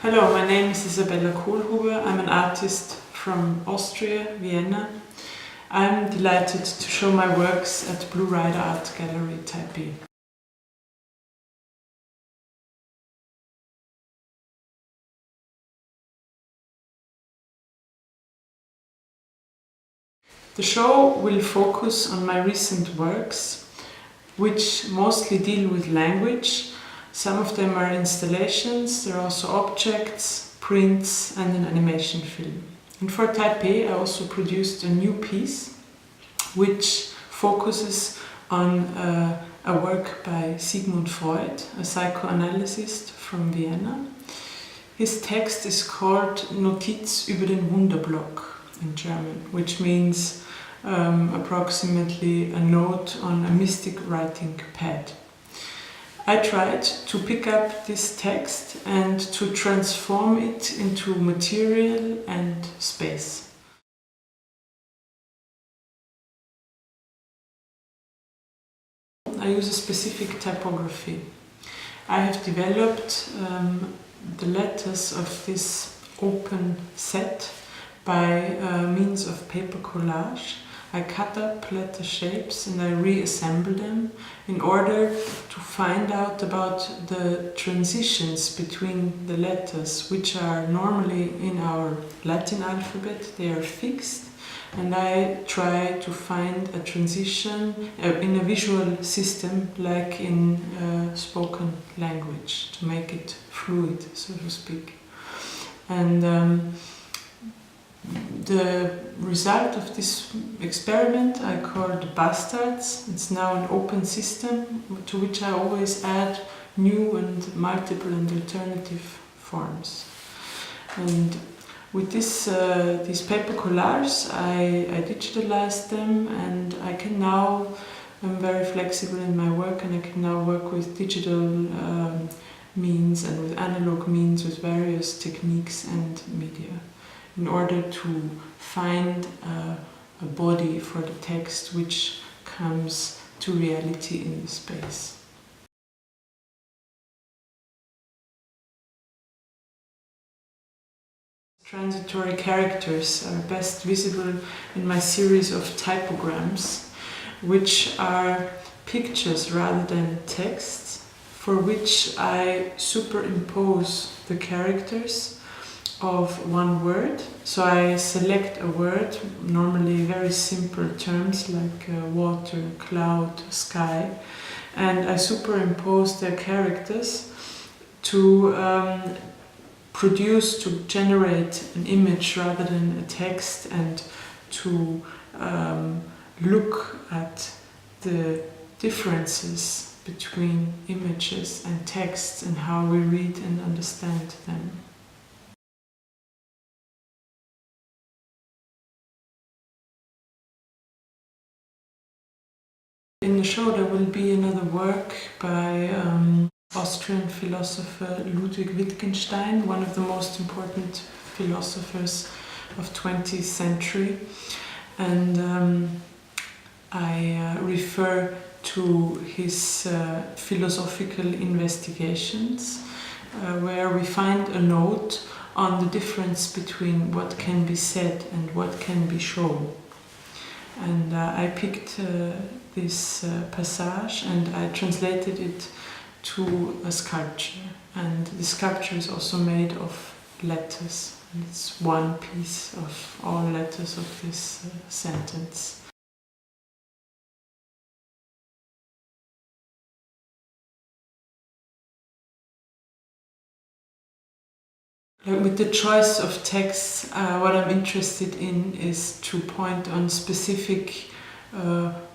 Hello, my name is Isabella Kohlhuber. I'm an artist from Austria, Vienna. I'm delighted to show my works at Blue Rider Art Gallery, Taipei. The show will focus on my recent works, which mostly deal with language. Some of them are installations, there are also objects, prints and an animation film. And for Taipei I also produced a new piece which focuses on a work by Sigmund Freud, a psychoanalyst from Vienna. His text is called Notiz über den Wunderblock in German, which means approximately a note on a mystic writing pad. I tried to pick up this text and to transform it into material and space. I use a specific typography. I have developed the letters of this open set by means of paper collage. I cut up letter shapes and I reassemble them in order to find out about the transitions between the letters, which are normally in our Latin alphabet. They are fixed, and I try to find a transition in a visual system like in spoken language, to make it fluid, so to speak. And the result of this experiment I called Bastards. It's now an open system to which I always add new and multiple and alternative forms. And with these paper collages I digitalized them, and I can now, I'm very flexible in my work, and I can now work with digital means and with analog means, with various techniques and media, in order to find a body for the text which comes to reality in the space. Transitory characters are best visible in my series of typograms, which are pictures rather than texts, for which I superimpose the characters of one word. So I select a word, normally very simple terms like water, cloud, sky, and I superimpose their characters to to generate an image rather than a text, and to look at the differences between images and texts and how we read and understand them. In the show there will be another work by Austrian philosopher Ludwig Wittgenstein, one of the most important philosophers of 20th century. And I refer to his philosophical investigations, where we find a note on the difference between what can be said and what can be shown. And I picked this passage and I translated it to a sculpture. And the sculpture is also made of letters. And it's one piece of all letters of this sentence. With the choice of texts, what I'm interested in is to point on specific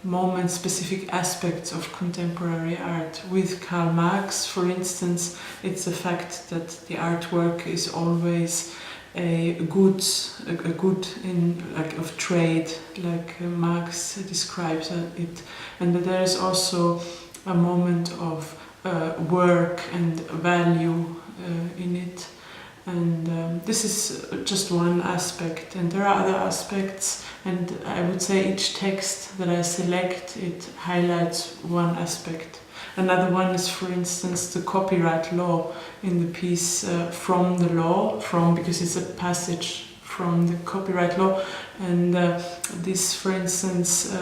moments, specific aspects of contemporary art. With Karl Marx, for instance, it's the fact that the artwork is always a good in of trade, like Marx describes it, and that there is also a moment of work and value in it. And this is just one aspect, and there are other aspects, and I would say each text that I select, it highlights one aspect. Another one is, for instance, the copyright law in the piece From the Law, because it's a passage from the copyright law, and this, for instance,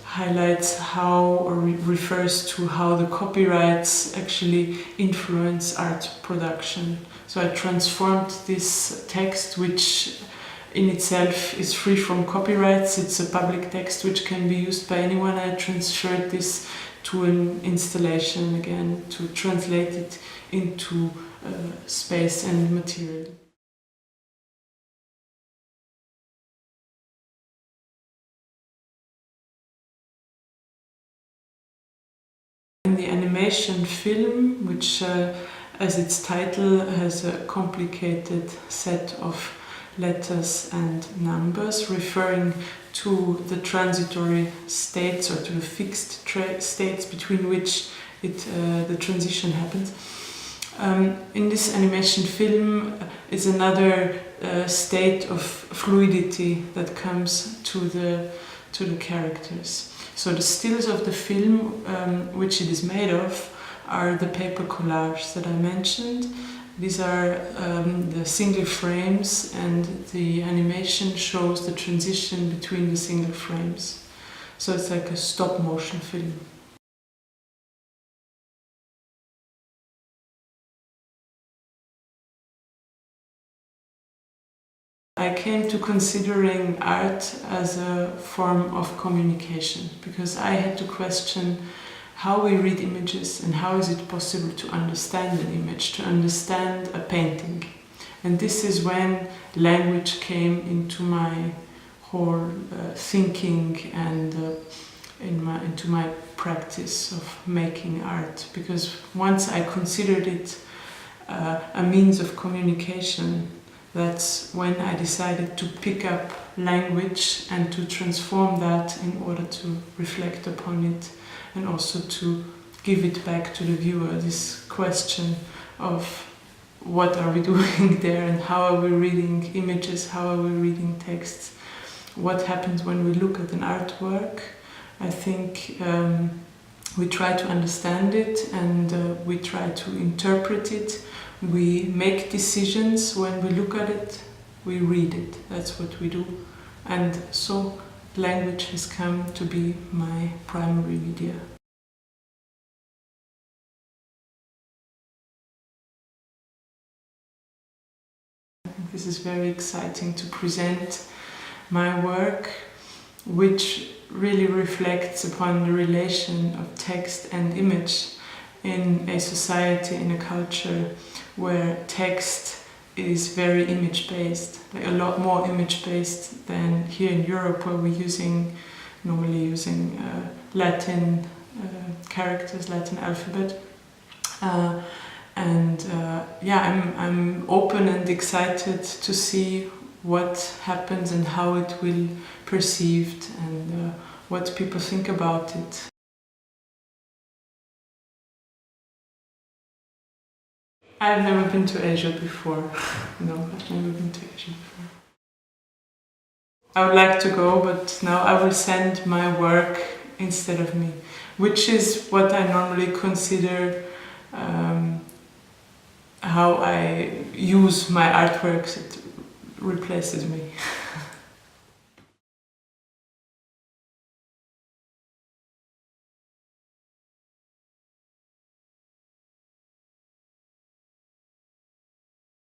highlights how, or refers to how the copyrights actually influence art production. So I transformed this text, which in itself is free from copyrights. It's a public text which can be used by anyone. I transferred this to an installation again, to translate it into space and material. In the animation film, which as its title has a complicated set of letters and numbers referring to the transitory states, or to the fixed states between which the transition happens. In this animation film is another state of fluidity that comes to the characters. So the stills of the film, which it is made of, are the paper collages that I mentioned. These are the single frames, and the animation shows the transition between the single frames. So it's like a stop motion film. I came to considering art as a form of communication, because I had to question how we read images and how is it possible to understand an image, to understand a painting. And this is when language came into my whole thinking and into my practice of making art, because once I considered it a means of communication, that's when I decided to pick up language and to transform that in order to reflect upon it, and also to give it back to the viewer, this question of what are we doing there, and how are we reading images, how are we reading texts, what happens when we look at an artwork. I think we try to understand it, and we try to interpret it. We make decisions when we look at it, we read it, that's what we do. And so language has come to be my primary media. I think this is very exciting to present my work, which really reflects upon the relation of text and image in a society, in a culture where text is very image-based, like a lot more image-based than here in Europe, where we're normally using Latin characters, Latin alphabet. I'm open and excited to see what happens and how it will be perceived, and what people think about it. I've never been to Asia before. No, I've never been to Asia before. I would like to go, but now I will send my work instead of me, which is what I normally consider how I use my artworks. It replaces me.